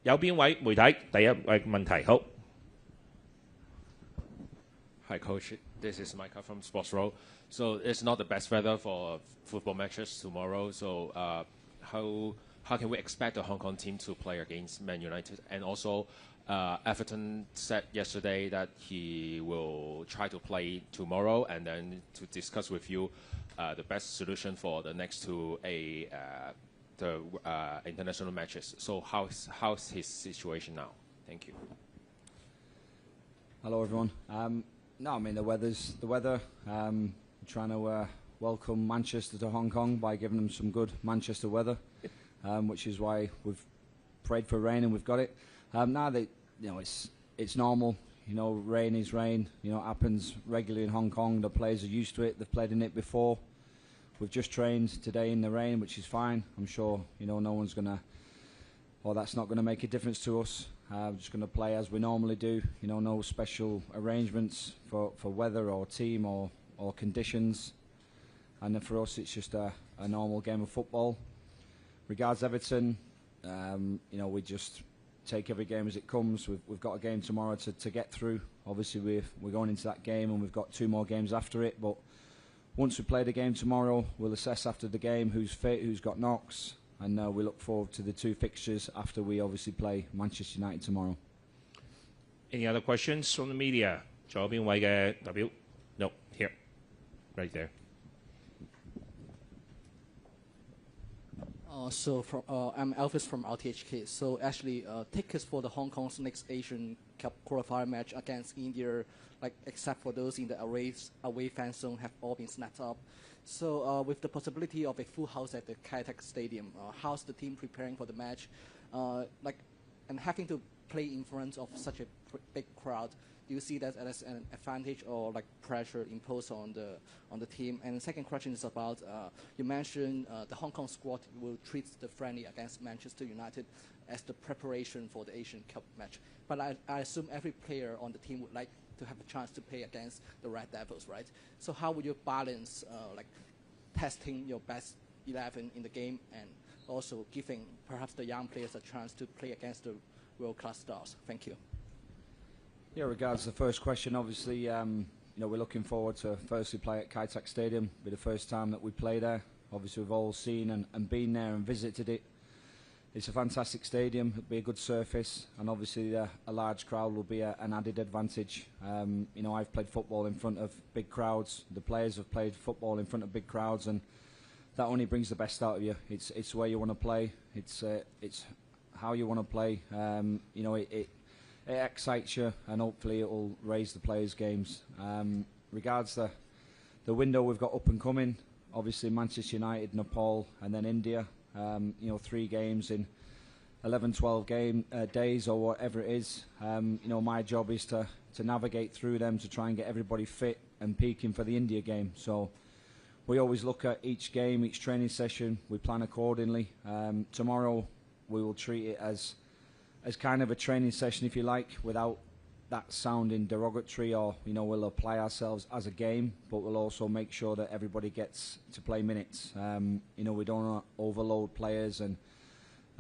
有邊位媒體第一位問題？好。Hi, Coach. This is Micah from Sports Row. So it's not the best weather for football matches tomorrow. So how can we expect the Hong Kong team to play against Man United? And also, Everton said yesterday that he will try to play tomorrow and then to discuss with you the best solution for the next two international matches. So how's his situation now? Thank you. Hello, everyone. No, I mean the weather. Trying to welcome Manchester to Hong Kong by giving them some good Manchester weather, which is why we've prayed for rain and we've got it. Now it's normal. Rain is rain. It happens regularly in Hong Kong. The players are used to it. They've played in it before. We've just trained today in the rain, which is fine. I'm sure no one's gonna, or that's not gonna make a difference to us. We're just gonna play as we normally do. No special arrangements for weather or team or conditions. And then for us, it's just a normal game of football. Regards Everton, we just take every game as it comes. We've got a game tomorrow to get through. Obviously, we're going into that game and we've got 2 more games after it. But once we play the game tomorrow, we'll assess after the game who's fit, who's got knocks, and we look forward to the 2 fixtures after we obviously play Manchester United tomorrow. Any other questions from the media? 左邊位嘅代表 No, here, right there. I'm Elvis from RTHK. So actually, tickets for the Hong Kong's next Asian Cup qualifier match against India, except for those in the away fan zone, have all been snapped up. So with the possibility of a full house at the Kai Tak Stadium, how's the team preparing for the match? And having to play in front of such a big crowd, do you see that as an advantage or pressure imposed on the team? And the second question is about you mentioned the Hong Kong squad will treat the friendly against Manchester United as the preparation for the Asian Cup match. But I assume every player on the team would like to have a chance to play against the Red Devils, right? So how would you balance testing your best 11 in the game and also giving perhaps the young players a chance to play against the world-class stars? Thank you. Yeah, regards to the first question, obviously, we're looking forward to firstly play at Kai Tak Stadium. It'll be the first time that we play there. Obviously, we've all seen and been there and visited it. It's a fantastic stadium. It'll be a good surface, and obviously a large crowd will be an added advantage. I've played football in front of big crowds. The players have played football in front of big crowds, and that only brings the best out of you. It's where you want to play. It's how you want to play. It excites you, and hopefully it will raise the players' games. Regards the window we've got up and coming, obviously Manchester United, Nepal, and then India. 3 games in 11, 12 days or whatever it is. My job is to navigate through them to try and get everybody fit and peaking for the India game. So we always look at each game, each training session. We plan accordingly. Tomorrow we will treat it as kind of a training session, if you like, without that sounding derogatory, or we'll apply ourselves as a game, but we'll also make sure that everybody gets to play minutes. We don't want to overload players and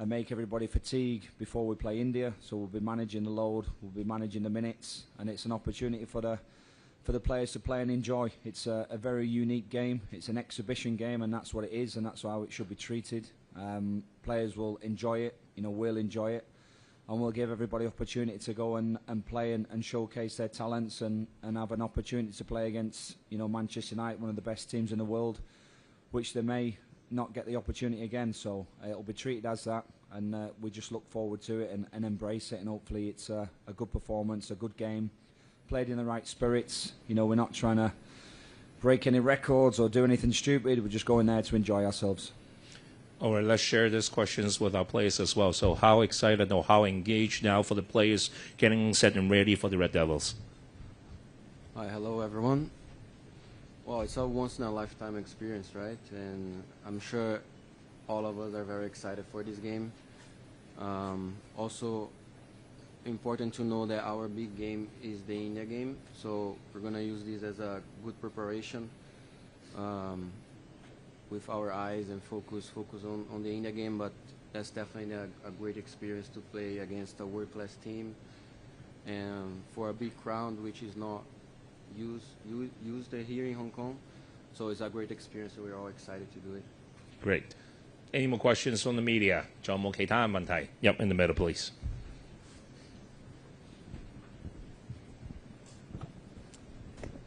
make everybody fatigue before we play India. So we'll be managing the load, we'll be managing the minutes, and it's an opportunity for the players to play and enjoy. It's a very unique game. It's an exhibition game, and that's what it is, and that's how it should be treated. Players will enjoy it. We'll enjoy it. And we'll give everybody opportunity to go and play and showcase their talents and have an opportunity to play against Manchester United, one of the best teams in the world, which they may not get the opportunity again. So it'll be treated as that, and we just look forward to it and embrace it, and hopefully it's a good performance, a good game, played in the right spirits. We're not trying to break any records or do anything stupid. We're just going there to enjoy ourselves. All right, let's share these questions with our players as well. So how excited or how engaged now for the players getting set and ready for the Red Devils? Hi, hello everyone. Well, it's a once-in-a-lifetime experience, right? And I'm sure all of us are very excited for this game. Also, important to know that our big game is the India game. So we're going to use this as a good preparation. With our eyes and focus on the India game, but that's definitely a great experience to play against a world-class team, and for a big crowd which is not used here in Hong Kong. So it's a great experience, and we're all excited to do it. Great. Any more questions from the media? 仲有冇其他問題？ Yep, in the middle, please.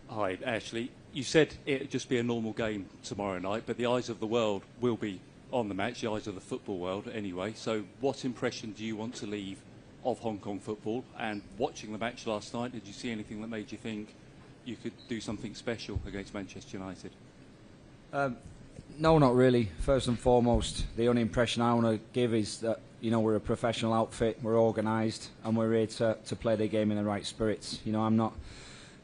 Hi, Ashley. You said it'd just be a normal game tomorrow night, but the eyes of the world will be on the match, the eyes of the football world anyway. So what impression do you want to leave of Hong Kong football? And watching the match last night, did you see anything that made you think you could do something special against Manchester United? No, not really. First and foremost, the only impression I want to give is that, you know, we're a professional outfit, we're organised, and we're here to play the game in the right spirits. You know, I'm not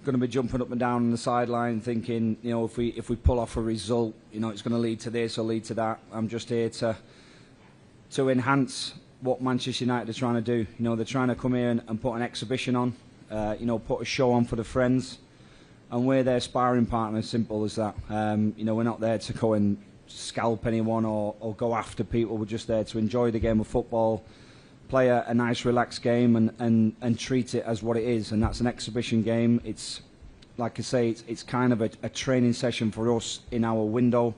going to be jumping up and down on the sideline thinking, you know, if we pull off a result, you know, it's going to lead to this or lead to that. I'm just here to enhance what Manchester United are trying to do. You know, they're trying to come here and put an exhibition on, you know, put a show on for the friends. And we're their sparring partners, simple as that. You know, we're not there to go and scalp anyone or go after people. We're just there to enjoy the game of football, play a nice, relaxed game, and treat it as what it is. And that's an exhibition game. It's, like I say, it's kind of a training session for us in our window.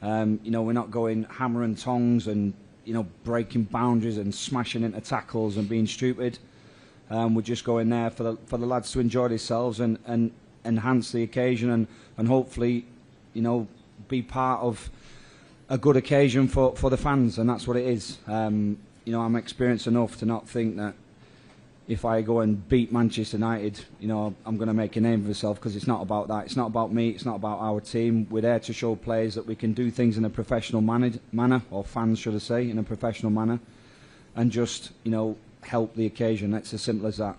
You know, we're not going hammer and tongs and, you know, breaking boundaries and smashing into tackles and being stupid. We're just going there for the lads to enjoy themselves and enhance the occasion and hopefully, you know, be part of a good occasion for the fans, and that's what it is. You know, I'm experienced enough to not think that if I go and beat Manchester United, you know, I'm going to make a name for myself, because it's not about that. It's not about me. It's not about our team. We're there to show players that we can do things in a professional manner, or fans, should I say, in a professional manner, and just, you know, help the occasion. It's as simple as that.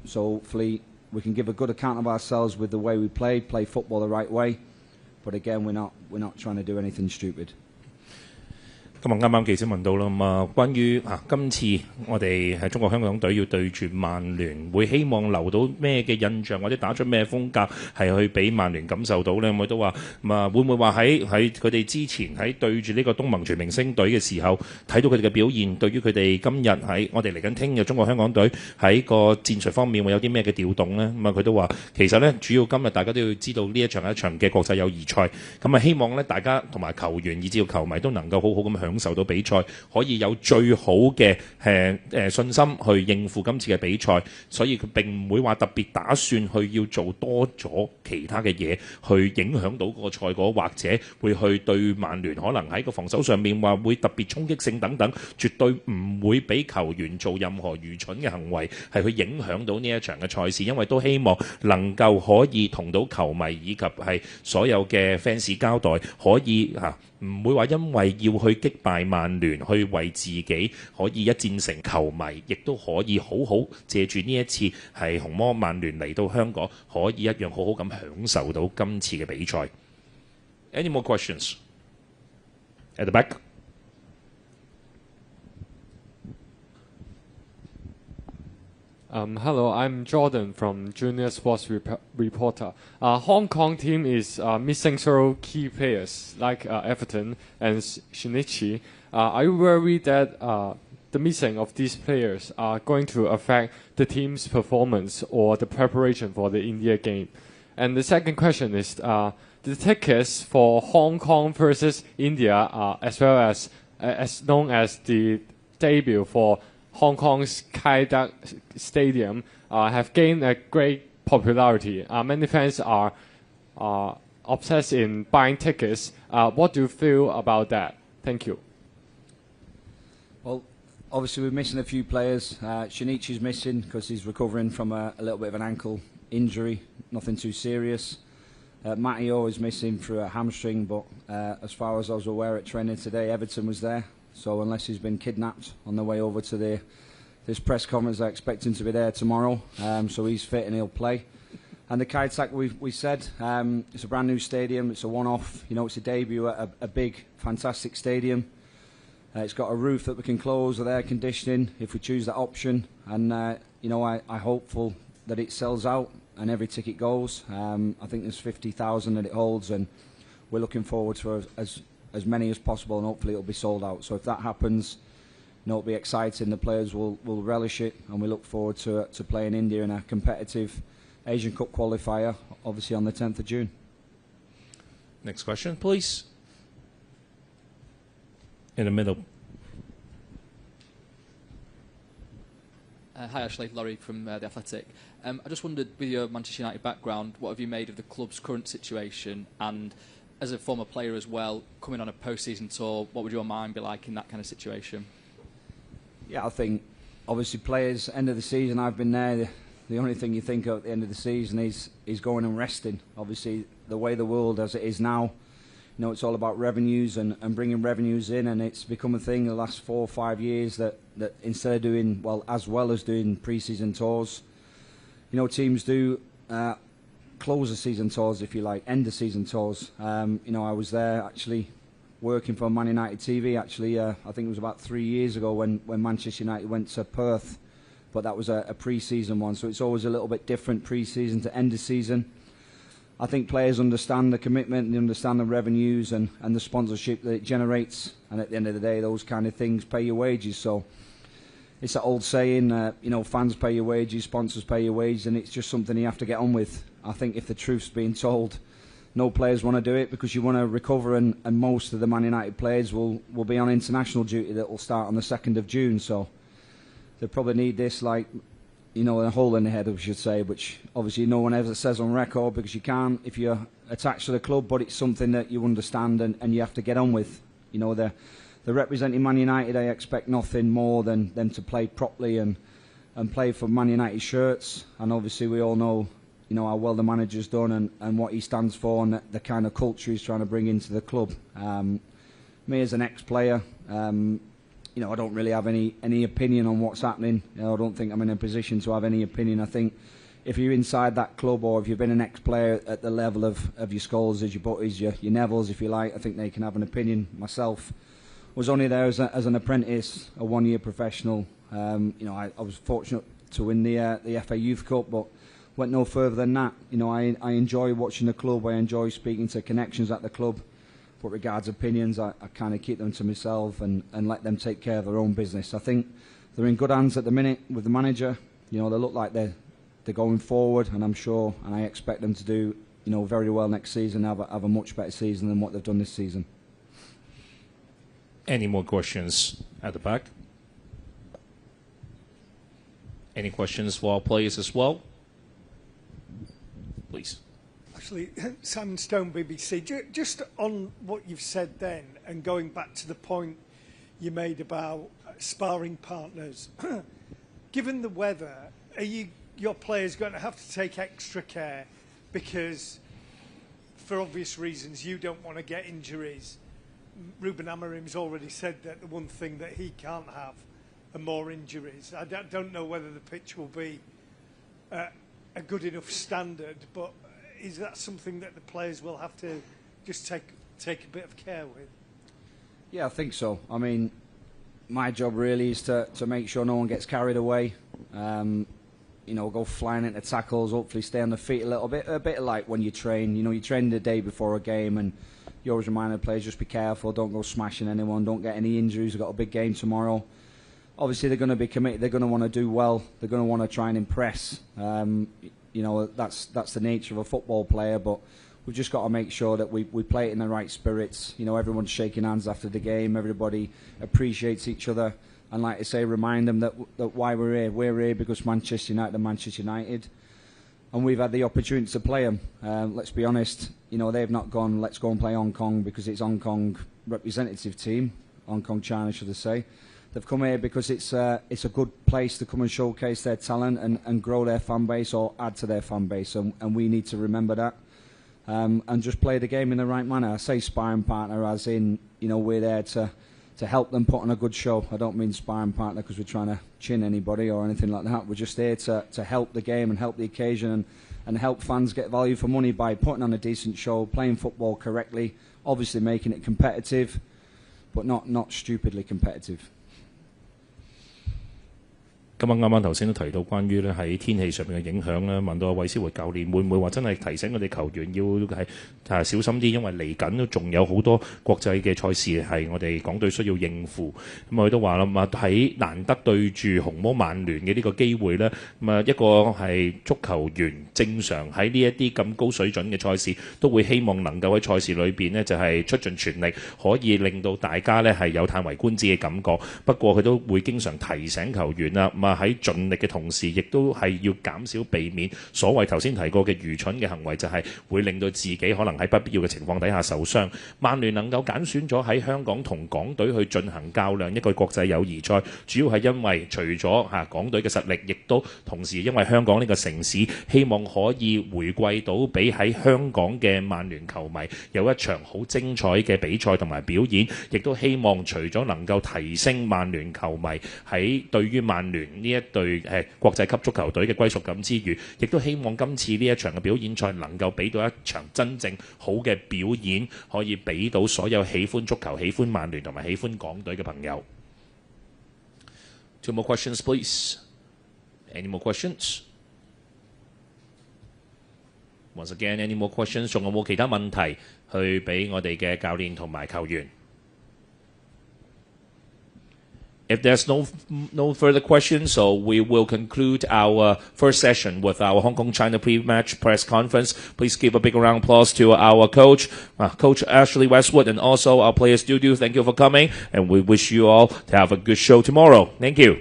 So hopefully we can give a good account of ourselves with the way we play football the right way. But again, we're not trying to do anything stupid. 咁啊，啱啱記者問到啦，咁啊，關於今次我哋係中國香港隊要對住曼聯，會希望留到咩嘅印象，或者打出咩風格係去俾曼聯感受到咧？咁佢都話咁啊，會唔會話喺佢哋之前喺對住呢個東盟全明星隊嘅時候，睇到佢哋嘅表現，對於佢哋今日喺我哋嚟緊聽日中國香港隊喺個戰術方面會有啲咩嘅調動咧？咁啊，佢都話其實咧，主要今日大家都要知道呢一場係一場嘅國際友誼賽，咁啊，希望咧大家同埋球員以至到球迷都能夠好好咁享受到比賽，可以有最好嘅信心去應付今次嘅比賽，所以佢並唔會話特別打算去要做多咗其他嘅嘢去影響到個賽果，或者會去對曼聯可能喺個防守上面話會特別衝擊性等等，絕對唔會俾球員做任何愚蠢嘅行為係去影響到呢一場嘅賽事，因為都希望能夠可以同到球迷以及係所有嘅 fans 交代，可以唔會話因為要去擊敗曼聯，去為自己可以一戰成球迷，亦都可以好好借住呢一次係紅魔曼聯嚟到香港，可以一樣好好咁享受到今次嘅比賽。Any more questions? At the back. Hello, I'm Jordan from Junior Sports Reporter. Hong Kong team is missing several key players like Everton and Shinichi. Are you worried that the missing of these players are going to affect the team's performance or the preparation for the India game? And the second question is, the tickets for Hong Kong versus India, as well as known as the debut for Hong Kong's Kai Tak Stadium, have gained a great popularity. Many fans are obsessed in buying tickets. What do you feel about that? Thank you. Well, obviously we're missing a few players. Shinichi's missing because he's recovering from a little bit of an ankle injury, nothing too serious. Matteo is missing through a hamstring, but as far as I was aware at training today, Everton was there. So unless he's been kidnapped on the way over to this press conference, I expect him to be there tomorrow. So he's fit and he'll play. And the Kai Tak, we said, it's a brand new stadium. It's a one-off. You know, it's a debut at a big, fantastic stadium. It's got a roof that we can close with air conditioning if we choose that option. And you know, I'm hopeful that it sells out and every ticket goes. I think there's 50,000 that it holds, and we're looking forward to as many as possible, and hopefully it'll be sold out. So if that happens, it'll be exciting. The players will relish it, and we look forward to playing India in a competitive Asian Cup qualifier, obviously on the 10th of June. Next question, please. In the middle. Hi Ashley, Laurie from The Athletic. I just wondered, with your Manchester United background, what have you made of the club's current situation, and as a former player as well, coming on a post-season tour, what would your mind be like in that kind of situation? Yeah, I think obviously players, end of the season, I've been there, the only thing you think of at the end of the season is going and resting. Obviously the way the world as it is now, it's all about revenues and bringing revenues in, and it's become a thing the last 4 or 5 years that instead of doing, as well as doing pre-season tours, teams do close the season tours, if you like, end the season tours. I was there actually working for Man United TV, actually, I think it was about 3 years ago when Manchester United went to Perth, but that was a pre-season one, so it's always a little bit different pre-season to end of season. I think players understand the commitment, they understand the revenues and the sponsorship that it generates, and at the end of the day, those kind of things pay your wages. So it's that old saying, fans pay your wages, sponsors pay your wages, and it's just something you have to get on with. I think if the truth's being told, no players want to do it because you want to recover, and most of the Man United players will be on international duty that will start on the 2nd of June. So they probably need this like, a hole in the head, I should say, which obviously no one ever says on record because you can't if you're attached to the club, but it's something that you understand and you have to get on with. They're representing Man United. I expect nothing more than them to play properly and play for Man United shirts, and obviously we all know how well the manager's done and what he stands for and the kind of culture he's trying to bring into the club. Me as an ex-player, I don't really have any opinion on what's happening. I don't think I'm in a position to have any opinion. I think if you're inside that club, or if you've been an ex-player at the level of your Scholes, your Butties, your Nevilles, if you like, I think they can have an opinion. Myself was only there as an apprentice, a one-year professional. I was fortunate to win the FA Youth Cup, but went no further than that. I enjoy watching the club. I enjoy speaking to connections at the club. But regards opinions, I kind of keep them to myself and let them take care of their own business. I think they're in good hands at the minute with the manager. They look like they're going forward, and I'm sure, and I expect them to do very well next season, have a much better season than what they've done this season. Any more questions at the back? Any questions for our players as well? Please. Actually, Sam Stone, BBC. Just on what you've said then, and going back to the point you made about sparring partners, given the weather, are your players going to have to take extra care because, for obvious reasons, you don't want to get injuries? Ruben Amorim's already said that the one thing that he can't have are more injuries. I don't know whether the pitch will be a good enough standard, but is that something that the players will have to just take a bit of care with? Yeah, I think so. I mean, my job really is to make sure no one gets carried away. Go flying into tackles, hopefully stay on the feet a bit like when you train. You train the day before a game, and you always remind the players, just be careful, don't go smashing anyone, don't get any injuries. We've got a big game tomorrow. Obviously, they're going to be committed. They're going to want to do well. They're going to want to try and impress. That's the nature of a football player, but we've just got to make sure that we play it in the right spirits. Everyone's shaking hands after the game. Everybody appreciates each other. And like I say, remind them that why we're here. We're here because Manchester United are Manchester United. And we've had the opportunity to play them. Let's be honest, they've not gone, let's go and play Hong Kong because it's Hong Kong representative team. Hong Kong, China, should I say. They've come here because it's a good place to come and showcase their talent and grow their fan base or add to their fan base, and we need to remember that and just play the game in the right manner. I say sparring partner as in, we're there to help them put on a good show. I don't mean sparring partner because we're trying to chin anybody or anything like that. We're just there to help the game and help the occasion and help fans get value for money by putting on a decent show, playing football correctly, obviously making it competitive, but not stupidly competitive. 今晚啱啱頭先都提到關於咧喺天氣上面嘅影響咧，問到阿韋斯活教練會唔會話真係提醒我哋球員要係小心啲，因為嚟緊都仲有好多國際嘅賽事係我哋港隊需要應付。咁佢都話啦，喺難得對住紅魔曼聯嘅呢個機會咧，一個係足球員正常喺呢一啲咁高水準嘅賽事，都會希望能夠喺賽事裏邊呢就係出盡全力，可以令到大家呢係有嘆為觀止嘅感覺。不過佢都會經常提醒球員啦，喺盡力嘅同時，亦都係要減少避免所謂頭先提過嘅愚蠢嘅行為，就係會令到自己可能喺不必要嘅情況底下受傷。曼聯能夠揀選咗喺香港同港隊去進行較量一個國際友誼賽，主要係因為除咗港隊嘅實力，亦都同時因為香港呢個城市希望可以回饋到俾喺香港嘅曼聯球迷有一場好精彩嘅比賽同埋表演，亦都希望除咗能夠提升曼聯球迷喺對於曼聯呢一隊國際級足球隊嘅歸屬感之餘，亦都希望今次呢一場嘅表演賽能夠俾到一場真正好嘅表演，可以俾到所有喜歡足球、喜歡曼聯同埋喜歡港隊嘅朋友。Two more questions, please. Any more questions? Once again, any more questions? 仲有冇其他問題去俾我哋嘅教練同埋球員？If there's no further questions, so we will conclude our first session with our Hong Kong-China pre-match press conference. Please give a big round of applause to our coach, Coach Ashley Westwood, and also our player studio. Thank you for coming, and we wish you all to have a good show tomorrow. Thank you.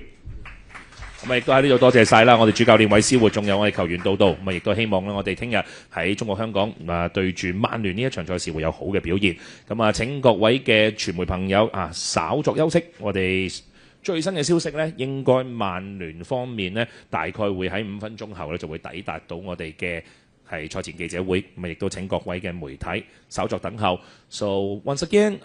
咁亦都喺呢度多謝晒啦，我哋主教練韋斯活，仲有我哋球員道道，咁亦都希望咧，我哋聽日喺中國香港對住曼聯呢一場賽事會有好嘅表現。咁請各位嘅傳媒朋友稍作休息，我哋最新嘅消息呢，應該曼聯方面呢，大概會喺5分鐘後呢就會抵達到我哋嘅係賽前記者會，咁亦都請各位嘅媒體稍作等候。So once again,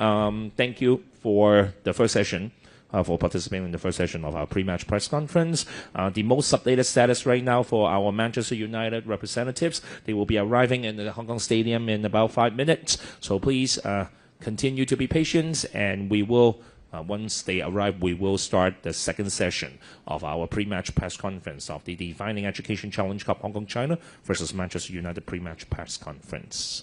thank you for the first session. For participating in the first session of our pre-match press conference. The most updated status right now for our Manchester United representatives, they will be arriving in the Hong Kong Stadium in about 5 minutes. So please continue to be patient, and we will, once they arrive, we will start the second session of our pre-match press conference of the Defining Education Challenge Cup Hong Kong China versus Manchester United pre-match press conference.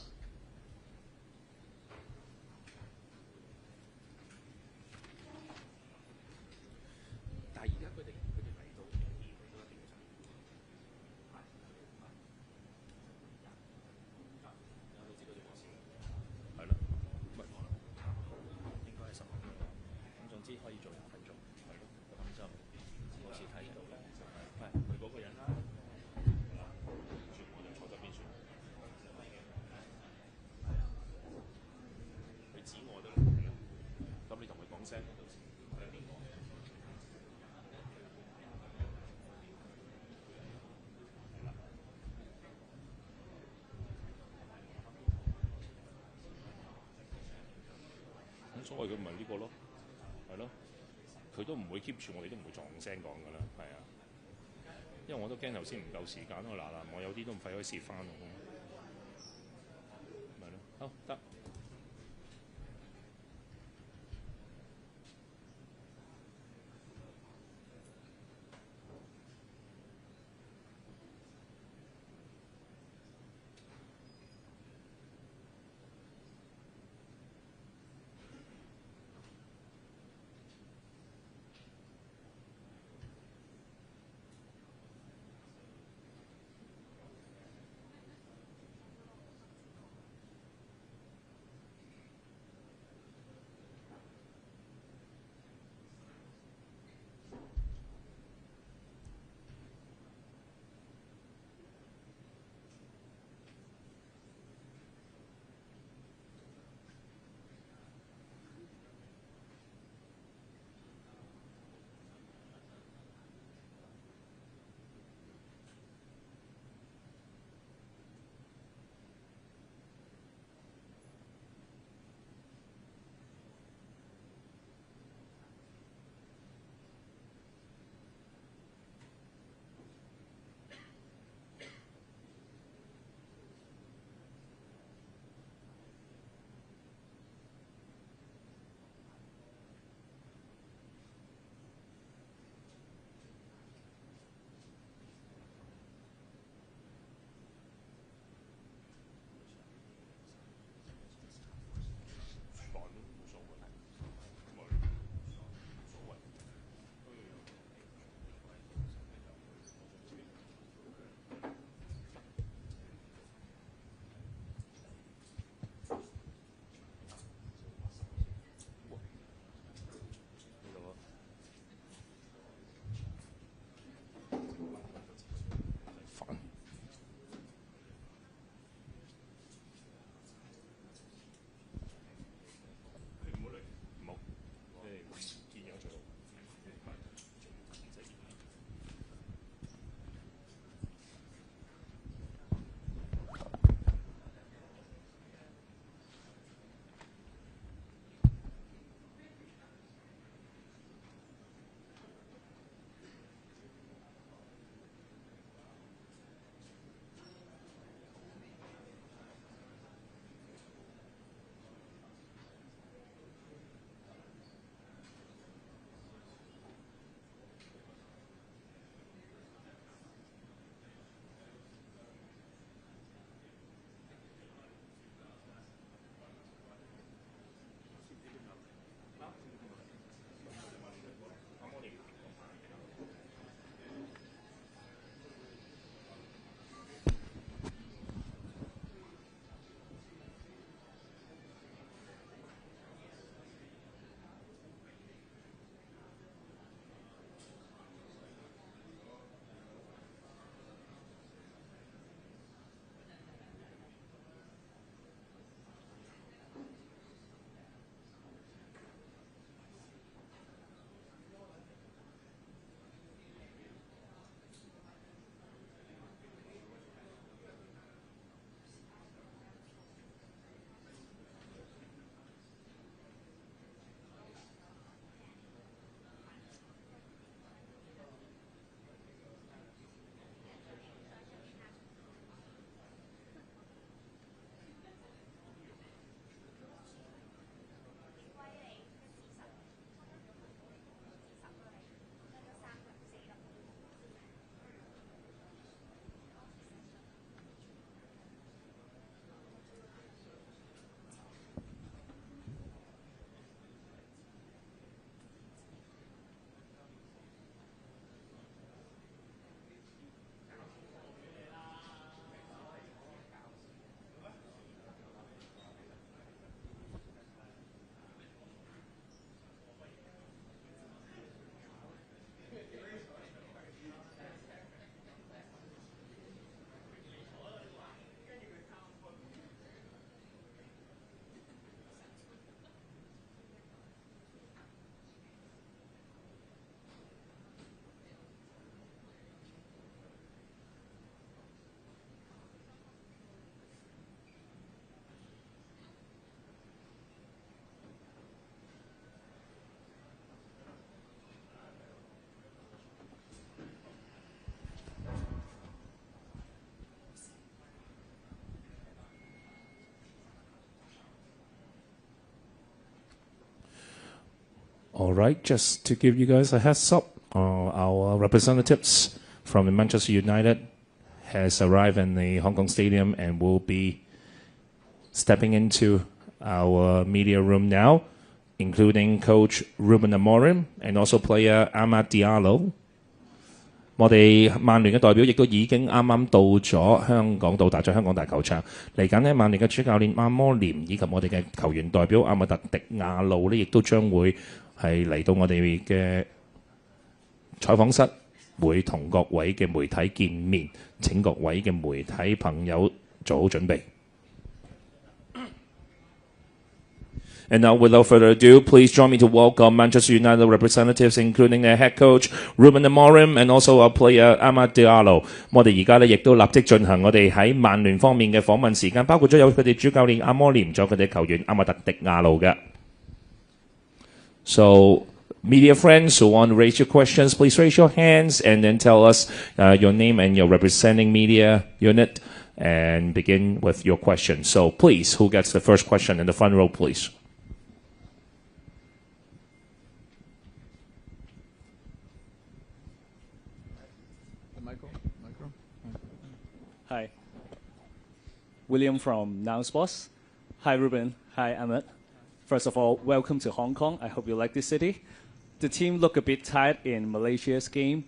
所謂佢唔係呢個咯，係咯，佢都唔會 keep 住，我哋都唔會撞聲講㗎啦，係啊，因為我都驚頭先唔夠時間咯，嗱，我有啲都唔費開事翻喎，咪咯，好得。All right, just to give you guys a heads up, our representatives from the Manchester United has arrived in the Hong Kong Stadium and will be stepping into our media room now, including coach Ruben Amorim and also player Amad Diallo。我哋曼聯嘅代表亦都已經啱啱到咗香港，到達咗香港大球場。嚟緊呢，曼聯嘅主教練阿摩廉以及我哋嘅球員代表阿密特迪亞路呢，亦都將會係嚟到我哋嘅採訪室，會同各位嘅媒體見面。請各位嘅媒體朋友做好準備。And now, without further ado, please join me to welcome Manchester United representatives, including their head coach Ruben Amorim and also our player Amad Diallo。我哋而家咧亦都立即進行我哋喺曼聯方面嘅訪問時間，包括咗有佢哋主教練阿摩廉，仲有佢哋球員阿密特迪亞路嘅。So, media friends who want to raise your questions, please raise your hands and then tell us your name and your representing media unit and begin with your question. So, please, who gets the first question in the front row, please? Hi, William from Now Sports. Hi, Ruben. Hi, Ahmed. First of all, welcome to Hong Kong. I hope you like this city. The team looked a bit tired in Malaysia's game.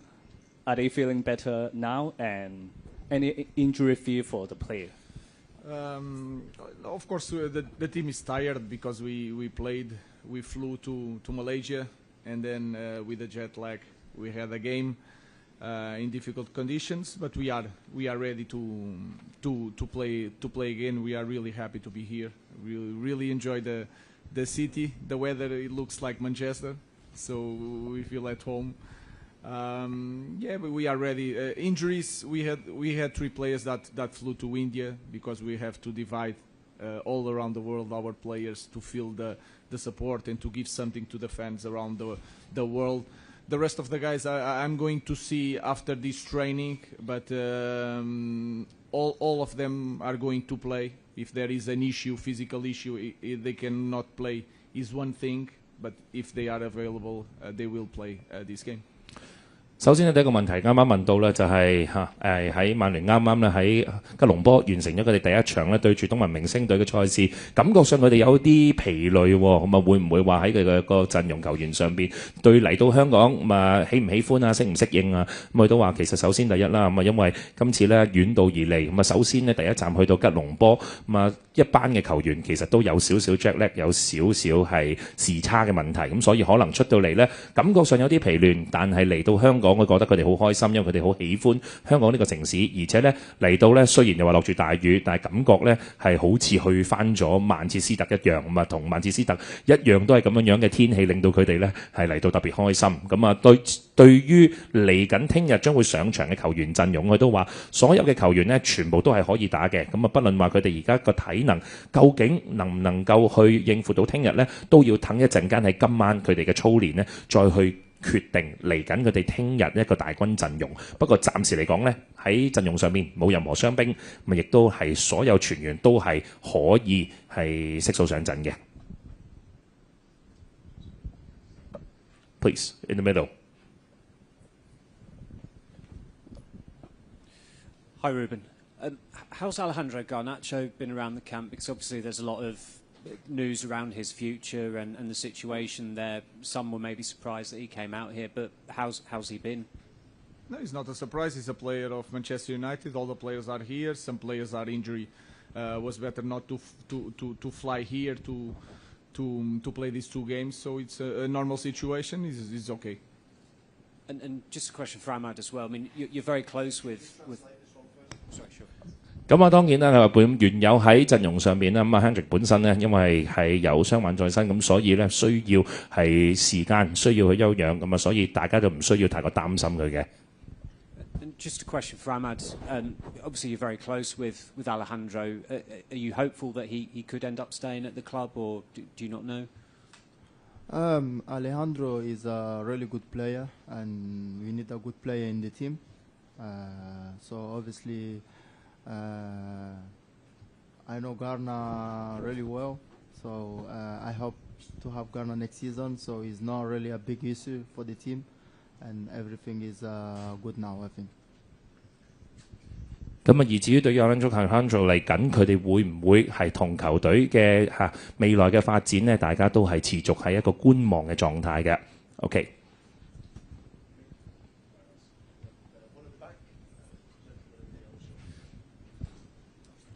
Are they feeling better now? And any injury fear for the player? Of course, the team is tired because we flew to Malaysia, and then with the jet lag, we had a game. In difficult conditions, but we are ready to play again. We are really happy to be here. We really enjoy the city. The weather, it looks like Manchester, so we feel at home. Yeah, but we are ready. Injuries, we had 3 players that flew to India because we have to divide all around the world our players to feel the support and to give something to the fans around the world. The rest of the guys I'm going to see after this training, but all of them are going to play. If there is an issue, physical issue, if they cannot play is one thing, but if they are available, they will play this game. 首先呢，第一個問題啱啱問到呢，就係喺曼聯啱啱咧喺吉隆坡完成咗佢哋第一場咧對住東盟明星隊嘅賽事，感覺上佢哋有啲疲累喎，咁啊會唔會話喺佢嘅個陣容球員上邊對嚟到香港咁啊喜唔喜歡啊，適唔適應啊？咁佢都話其實首先第一啦，咁啊因為今次咧遠道而嚟，咁啊首先呢，第一站去到吉隆坡，咁啊一班嘅球員其實都有少少 jet lag， 有少少係時差嘅問題，咁所以可能出到嚟呢，感覺上有啲疲亂，但係嚟到香港。我覺得佢哋好開心，因為佢哋好喜歡香港呢個城市，而且呢嚟到呢，雖然又話落住大雨，但係感覺呢係好似去翻咗曼徹斯特一樣，咁啊同曼徹斯特一樣都係咁樣嘅天氣，令到佢哋呢係嚟到特別開心。咁啊對於嚟緊聽日將會上場嘅球員陣容，佢都話所有嘅球員呢全部都係可以打嘅。咁啊，不論話佢哋而家個體能究竟能唔能夠去應付到聽日呢，都要等一陣間喺今晚佢哋嘅操練呢再去決定嚟緊佢哋聽日一個大軍陣容。不過暫時嚟講呢，喺陣容上面冇任何傷兵，咁亦都係所有全員都係可以係悉數上陣嘅。Please, in the middle. Hi, Ruben. How's Alejandro Garnacho been around the camp? Because obviously there's a lot of news around his future and the situation there. Some were maybe surprised that he came out here, but how's he been? No, it's not a surprise. He's a player of Manchester United. All the players are here. Some players are injured. Was better not to fly here to play these 2 games. So it's a normal situation. It's okay. And just a question for Ahmad as well. I mean, you're very close with. Sorry, sure. 咁啊，當然啦，佢話本原有喺陣容上面咧，咁啊 Hendrick 本身咧，因為係有傷患在身，咁所以咧需要係時間，需要去休養，咁啊，所以大家就唔需要太過擔心佢嘅。Just a question for Ahmad. Obviously, you're very close with Alejandro. Are you hopeful that he could end up staying at the club, or do you not know? Alejandro is a really good player, and we need a good player in the team. So obviously, I know Garna really well. So I hope to have Ghana next season, so it's not really a big issue for the team, and everything is good now, I think. 咁啊，而至於對於 Alejandro 嚟緊，佢哋會唔會係同球隊嘅未來嘅發展呢？大家都係持續喺一個觀望嘅狀態嘅。OK。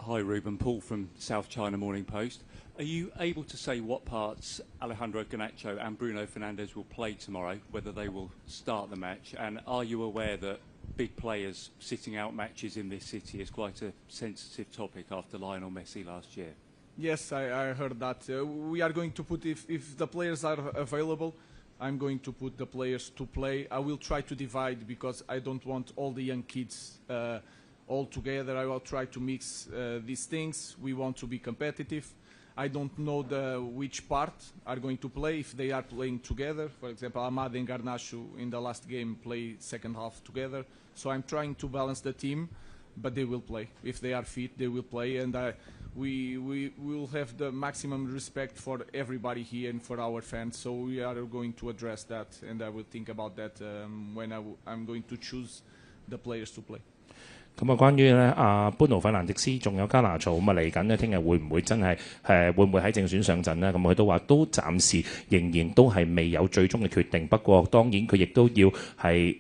Hi, Ruben. Paul from South China Morning Post. Are you able to say what parts Alejandro Garnacho and Bruno Fernandes will play tomorrow, whether they will start the match? And are you aware that big players sitting out matches in this city is quite a sensitive topic after Lionel Messi last year? Yes, I heard that. We are going to put, if the players are available, I'm going to put the players to play. I will try to divide because I don't want all the young kids all together. I will try to mix these things. We want to be competitive. I don't know which part are going to play, if they are playing together. For example, Amad and Garnacho in the last game play second half together. So I'm trying to balance the team, but they will play. If they are fit, they will play. And we will have the maximum respect for everybody here and for our fans. So we are going to address that, and I will think about that when I'm going to choose the players to play. 咁啊，關於咧班奴費蘭迪斯仲有加拿曹咁啊，嚟緊呢，聽日會唔會真係會唔會喺正選上陣呢？咁佢都話都暫時仍然都係未有最終嘅決定。不過當然佢亦都要係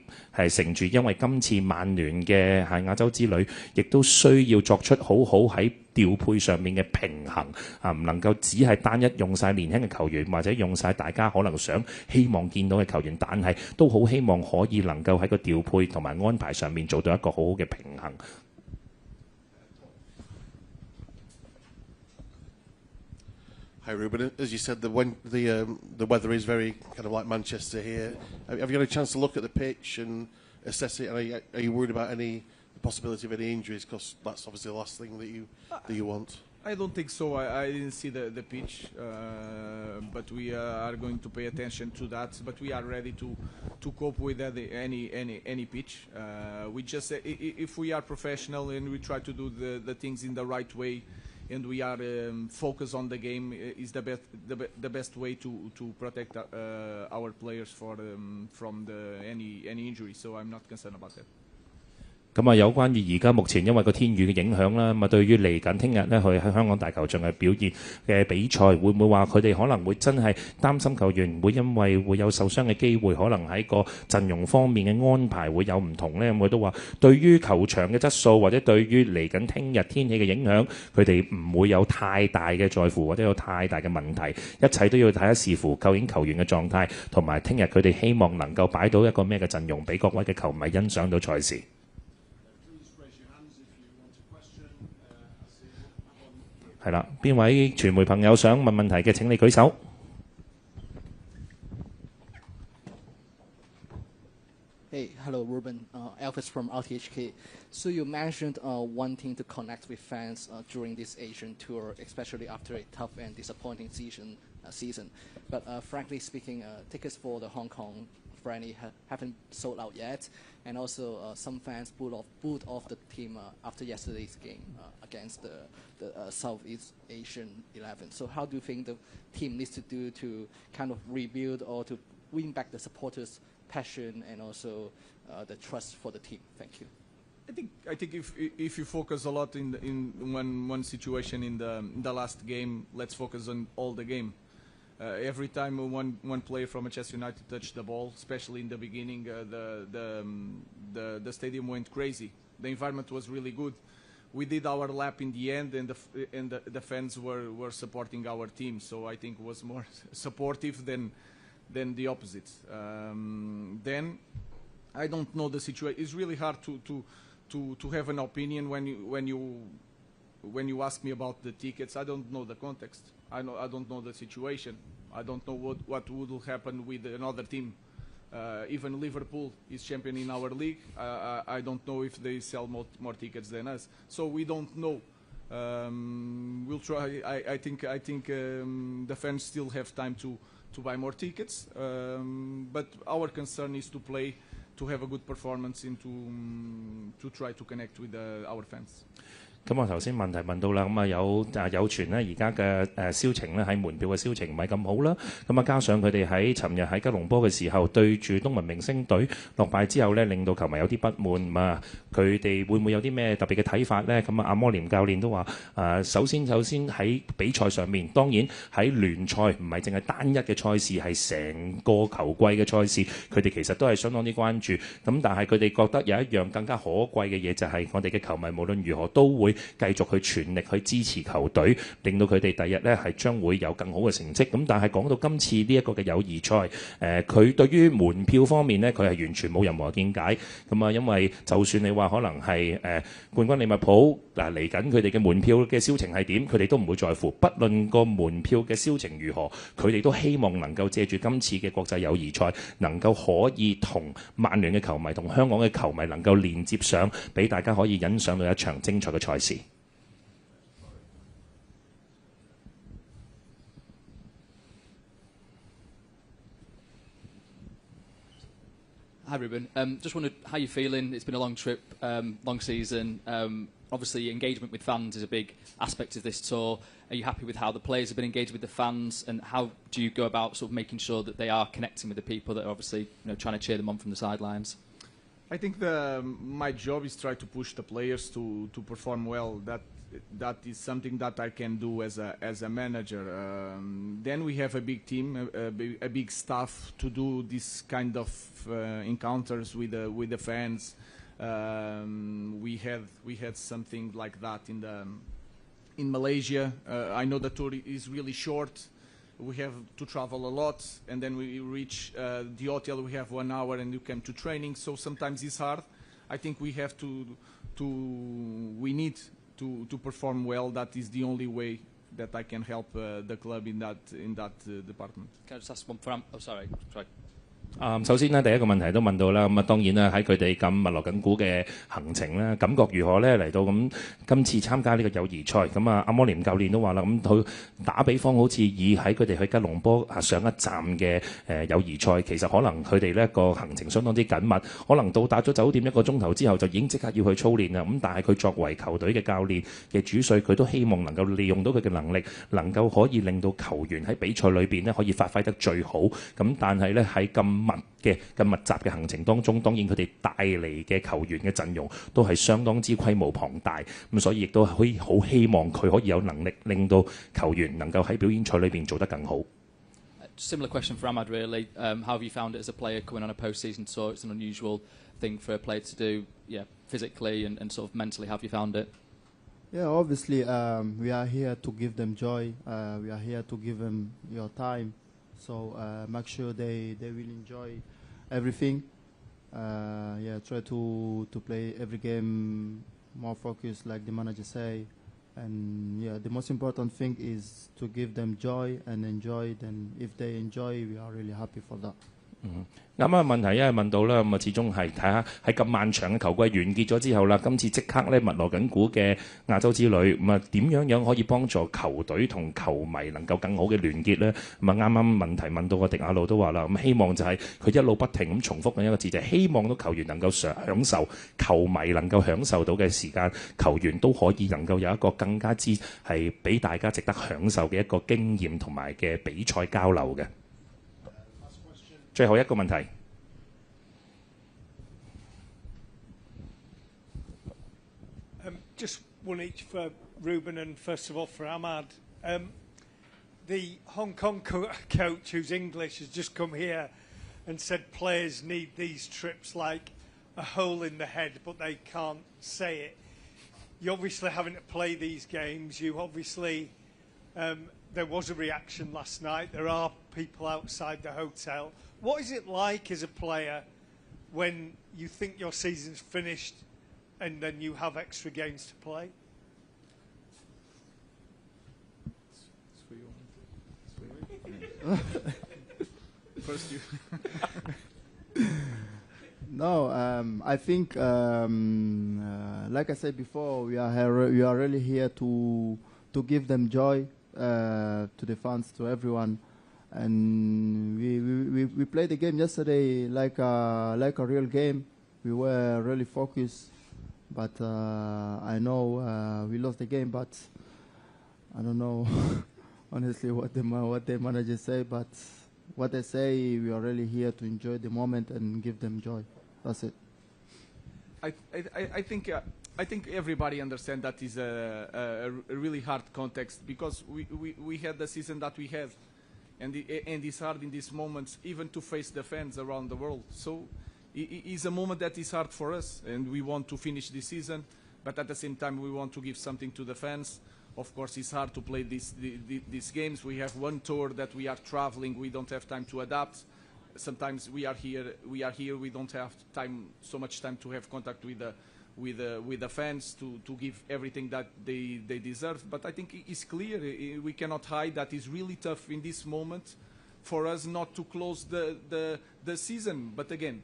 乘住，因為今次曼聯嘅亞洲之旅，亦都需要作出好好喺調配上面嘅平衡啊，唔能夠只係單一用晒年輕嘅球員，或者用晒大家可能希望見到嘅球員，但係都好希望可以能夠喺個調配同埋安排上面做到一個好好嘅平衡。Hi Ruben, as you said, the weather is very kind of like Manchester here. Have you had a chance to look at the pitch and assess it? And are you worried about the possibility of any injuries? Because that's obviously the last thing that you want. I don't think so. I didn't see the pitch, but we are going to pay attention to that. But we are ready to cope with any pitch. We just if we are professional and we try to do the things in the right way, and we are focused on the game, is the best way to protect our players from any injury. So I'm not concerned about that. 咁啊，有關於而家目前因為個天雨嘅影響啦，咁啊對於嚟緊聽日咧去喺香港大球場嘅表現嘅比賽，會唔會話佢哋可能會真係擔心球員會因為會有受傷嘅機會，可能喺個陣容方面嘅安排會有唔同咧？咁佢都話對於球場嘅質素或者對於嚟緊聽日天氣嘅影響，佢哋唔會有太大嘅在乎或者有太大嘅問題，一切都要睇下視乎究竟球員嘅狀態，同埋聽日佢哋希望能夠擺到一個咩嘅陣容俾各位嘅球迷欣賞到賽事。係啦，邊位傳媒朋友想問問題嘅請你舉手。Hey, hello, Ruben. Elvis from RTHK. So you mentioned wanting to connect with fans during this Asian tour, especially after a tough and disappointing season. But frankly speaking, tickets for the Hong Kong friendly haven't sold out yet, and also some fans booed off the team after yesterday's game against the Southeast Asian 11. So how do you think the team needs to do to kind of rebuild or to win back the supporters' passion and also the trust for the team? Thank you. I think if you focus a lot in one situation in the last game, let's focus on all the game. Every time one player from Manchester United touched the ball, especially in the beginning, the stadium went crazy. The environment was really good. We did our lap in the end, and the fans were supporting our team. So I think it was more supportive than the opposite. Then I don't know the situation. It's really hard to have an opinion when you ask me about the tickets. I don't know the context. I don't know the situation. I don't know what would happen with another team. Even Liverpool is champion in our league. I don't know if they sell more tickets than us. So we don't know. We'll try. I think the fans still have time to buy more tickets. But our concern is to play, to have a good performance, and to try to connect with our fans. 咁我頭先問題問到啦，咁啊有傳咧而家嘅銷情咧喺門票嘅銷情唔係咁好啦，咁啊加上佢哋喺尋日喺吉隆坡嘅時候對住東文明星隊落敗之後咧，令到球迷有啲不滿啊，佢哋會唔會有啲咩特別嘅睇法咧？咁啊阿摩廉教練都話首先喺比賽上面，當然喺聯賽唔係淨係單一嘅賽事，係成個球季嘅賽事，佢哋其實都係相當之關注。咁但係佢哋覺得有一樣更加可貴嘅嘢，就係我哋嘅球迷無論如何都會繼續去全力去支持球隊，令到佢哋第日呢係將會有更好嘅成績。咁但係講到今次呢一個嘅友誼賽，佢對於門票方面呢，佢係完全冇任何見解。咁啊，因為就算你話可能係冠軍利物浦嚟緊，佢哋嘅門票嘅銷情係點，佢哋都唔會在乎。不論個門票嘅銷情如何，佢哋都希望能夠借住今次嘅國際友誼賽，能夠可以同曼聯嘅球迷同香港嘅球迷能夠連接上，俾大家可以欣賞到一場精彩嘅賽事。Hi, Ruben. Just wondered how you're feeling. It's been a long trip, long season. Obviously, engagement with fans is a big aspect of this tour. Are you happy with how the players have been engaged with the fans, and how do you go about sort of making sure that they are connecting with the people that are obviously trying to cheer them on from the sidelines? I think my job is try to push the players to perform well. That is something that I can do as a manager. Then we have a big team, a big staff to do this kind of encounters with the fans. We had something like that in Malaysia. I know the tour is really short. We have to travel a lot, and then we reach the hotel. We have 1 hour, and you come to training. So sometimes it's hard. I think we have we need to perform well. That is the only way that I can help the club in that department. Can I just ask one for oh, sorry. 首先呢，第一個問題都問到啦，咁啊當然啦，喺佢哋咁密鑼緊鼓嘅行程咧，感覺如何咧？嚟到咁今次參加呢個友誼賽，咁啊阿摩廉教練都話啦，咁佢打比方好似以喺佢哋去吉隆坡上一站嘅友誼賽，其實可能佢哋呢個行程相當之緊密，可能到達咗酒店1個鐘頭之後就已經即刻要去操練啦。咁但係佢作為球隊嘅教練嘅主帥，佢都希望能夠利用到佢嘅能力，能夠可以令到球員喺比賽裏邊呢可以發揮得最好。咁但係呢，喺咁密集嘅行程當中，當然佢哋帶嚟嘅球員嘅陣容都係相當之規模龐大，咁所以亦都可以好希望佢可以有能力令到球員能夠喺表演賽裏邊做得更好。Similar question for Ahmad, really. How have you found it as a player coming on a post-season tour? It's an unusual thing for a player to do, physically and sort of mentally. How have you found it? Yeah, obviously we are here to give them joy. We are here to give them your time. So make sure they will enjoy everything. Try to play every game more focused, like the manager say. And the most important thing is to give them joy and enjoy. Then if they enjoy, we are really happy for that. 啱啱問題因為問到啦，咁啊始終係睇下喺咁漫長嘅球季完結咗之後啦，今次即刻咧密鑼緊鼓嘅亞洲之旅，咁啊點樣可以幫助球隊同球迷能夠更好嘅聯結咧？咁啊啱啱問題問到個迪亞路都話啦，咁希望就係佢一路不停咁重複緊一個字，就係希望到球員能夠享受，球迷能夠享受到嘅時間，球員都可以能夠有一個更加之係俾大家值得享受嘅一個經驗同埋嘅比賽交流嘅。最後一個問題。Just one each for Ruben and first of all for Ahmad. The Hong Kong coach, who's English, has just come here and said players need these trips like a hole in the head, but they can't say it. You're obviously having to play these games. You obviously, there was a reaction last night. There are people outside the hotel. What is it like as a player when you think your season's finished and then you have extra games to play? First you. No, I think, like I said before, we are really here to give them joy, to the fans, to everyone. And we played the game yesterday like a real game. We were really focused. but I know we lost the game. But I don't know honestly what the managers say. But what they say, we are really here to enjoy the moment and give them joy. That's it. I think everybody understands that is a really hard context because we had the season that we had, and it's hard in these moments even to face the fans around the world. So it's a moment that is hard for us, and we want to finish this season, but at the same time we want to give something to the fans. Of course, it's hard to play these games. We have one tour that we are traveling. We don't have time to adapt. Sometimes we are here. We don't have so much time to have contact with the fans to give everything that they deserve. But I think it's clear. We cannot hide that it's really tough in this moment for us not to close the season. But again,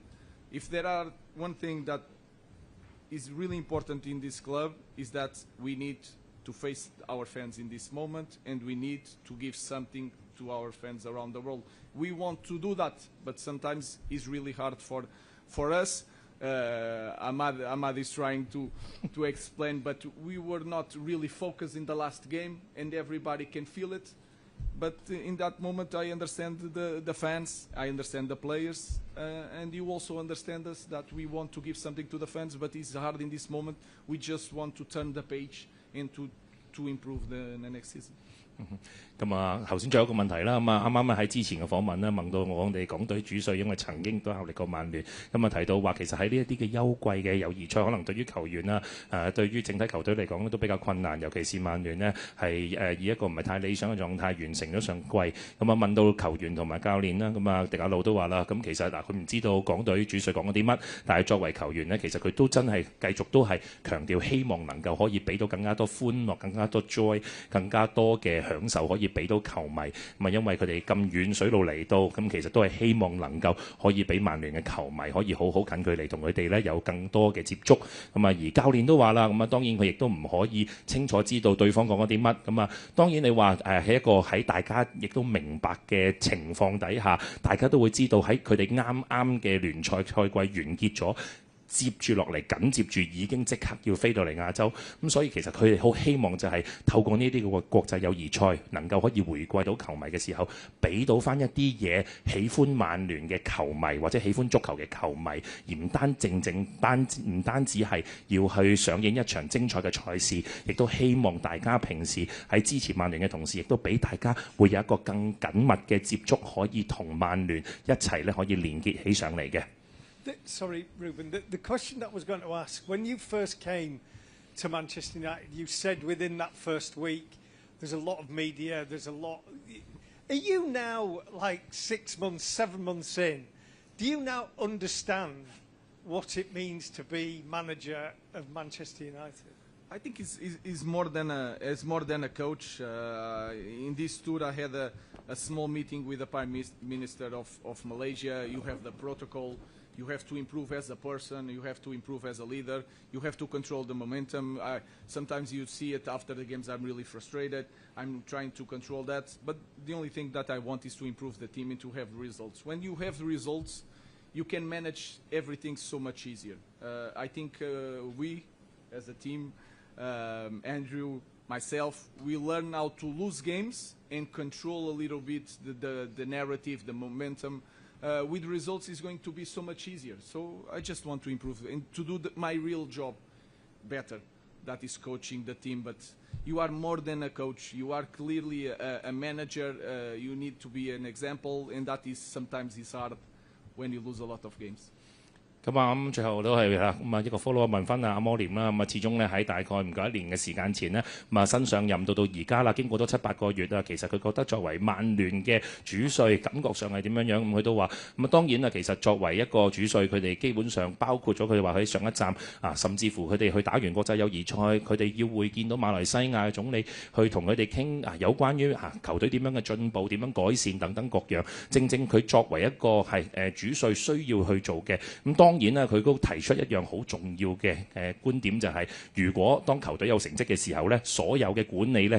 if there are one thing that is really important in this club is that we need to face our fans in this moment, and we need to give something to our fans around the world. We want to do that, but sometimes it's really hard for us. Ahmad is trying to explain, but we were not really focused in the last game, and everybody can feel it. But in that moment, I understand the fans, I understand the players, and you also understand us that we want to give something to the fans, but it's hard in this moment. We just want to turn the page and to improve the next season. 咁啊，頭先仲有一個問題啦，咁啊啱啱喺之前嘅訪問咧問到我哋港隊主帥，因為曾經都效力過曼聯，咁啊提到話其實喺呢一啲嘅休季嘅友誼賽，可能對於球員啦，對於整體球隊嚟講咧都比較困難，尤其是曼聯呢係以一個唔係太理想嘅狀態完成咗上季，咁啊問到球員同埋教練啦，咁啊迪亞路都話啦，咁其實嗱佢唔知道港隊主帥講咗啲乜，但係作為球員呢，其實佢都真係繼續都係強調希望能夠可以俾到更加多歡樂、更加多 joy、更加多嘅享受可以俾到球迷，咁啊因為佢哋咁遠水路嚟到，咁其實都係希望能夠可以俾曼聯嘅球迷可以好好近距離同佢哋咧有更多嘅接觸，咁啊而教練都話啦，咁啊當然佢亦都唔可以清楚知道對方講咗啲乜，咁啊當然你話喺一個喺大家亦都明白嘅情況底下，大家都會知道喺佢哋啱啱嘅聯賽賽季完結咗。接住落嚟，緊接住已經即刻要飛到嚟亞洲，咁所以其實佢哋好希望就係透過呢啲嘅國際友誼賽，能夠可以回歸到球迷嘅時候，俾到翻一啲嘢喜歡曼聯嘅球迷或者喜歡足球嘅球迷，而唔單止係要去上映一場精彩嘅賽事，亦都希望大家平時喺支持曼聯嘅同時，亦都俾大家會有一個更緊密嘅接觸，可以同曼聯一齊咧可以連結起上嚟嘅。Sorry, Ruben, the question that I was going to ask, when you first came to Manchester United, you said within that first week, there's a lot of media, there's a lot... Are you now, like 6 months, 7 months in, do you now understand what it means to be manager of Manchester United? I think it's more than a coach. In this tour, I had a small meeting with the Prime Minister of Malaysia. You have the protocol. You have to improve as a person. You have to improve as a leader. You have to control the momentum. Sometimes you see it after the games. I'm really frustrated. I'm trying to control that. But the only thing that I want is to improve the team and to have results. When you have the results, you can manage everything so much easier. I think we, as a team, Andrew, myself, we learn how to lose games and control a little bit the narrative, the momentum. With results is going to be so much easier. So I just want to improve and to do my real job better. That is coaching the team. But you are more than a coach. You are clearly a manager. You need to be an example, and that is sometimes is hard when you lose a lot of games. 咁啊，咁最後都係啦，咁啊一個 follow up 問翻阿摩廉啦，咁啊始終咧喺大概唔夠1年嘅時間前呢，咁啊新上任到而家啦，經過咗7、8個月啊，其實佢覺得作為曼聯嘅主帥，感覺上係點樣樣？咁佢都話，咁啊當然啊，其實作為一個主帥，佢哋基本上包括咗佢哋話喺上一站啊，甚至乎佢哋去打完國際友誼賽，佢哋要會見到馬來西亞嘅總理，去同佢哋傾啊有關於球隊點樣嘅進步、點樣改善等等各樣。正正佢作為一個係主帥需要去做嘅，咁當然啦，佢都提出一樣好重要嘅觀點，就係如果當球隊有成績嘅時候呢，所有嘅管理呢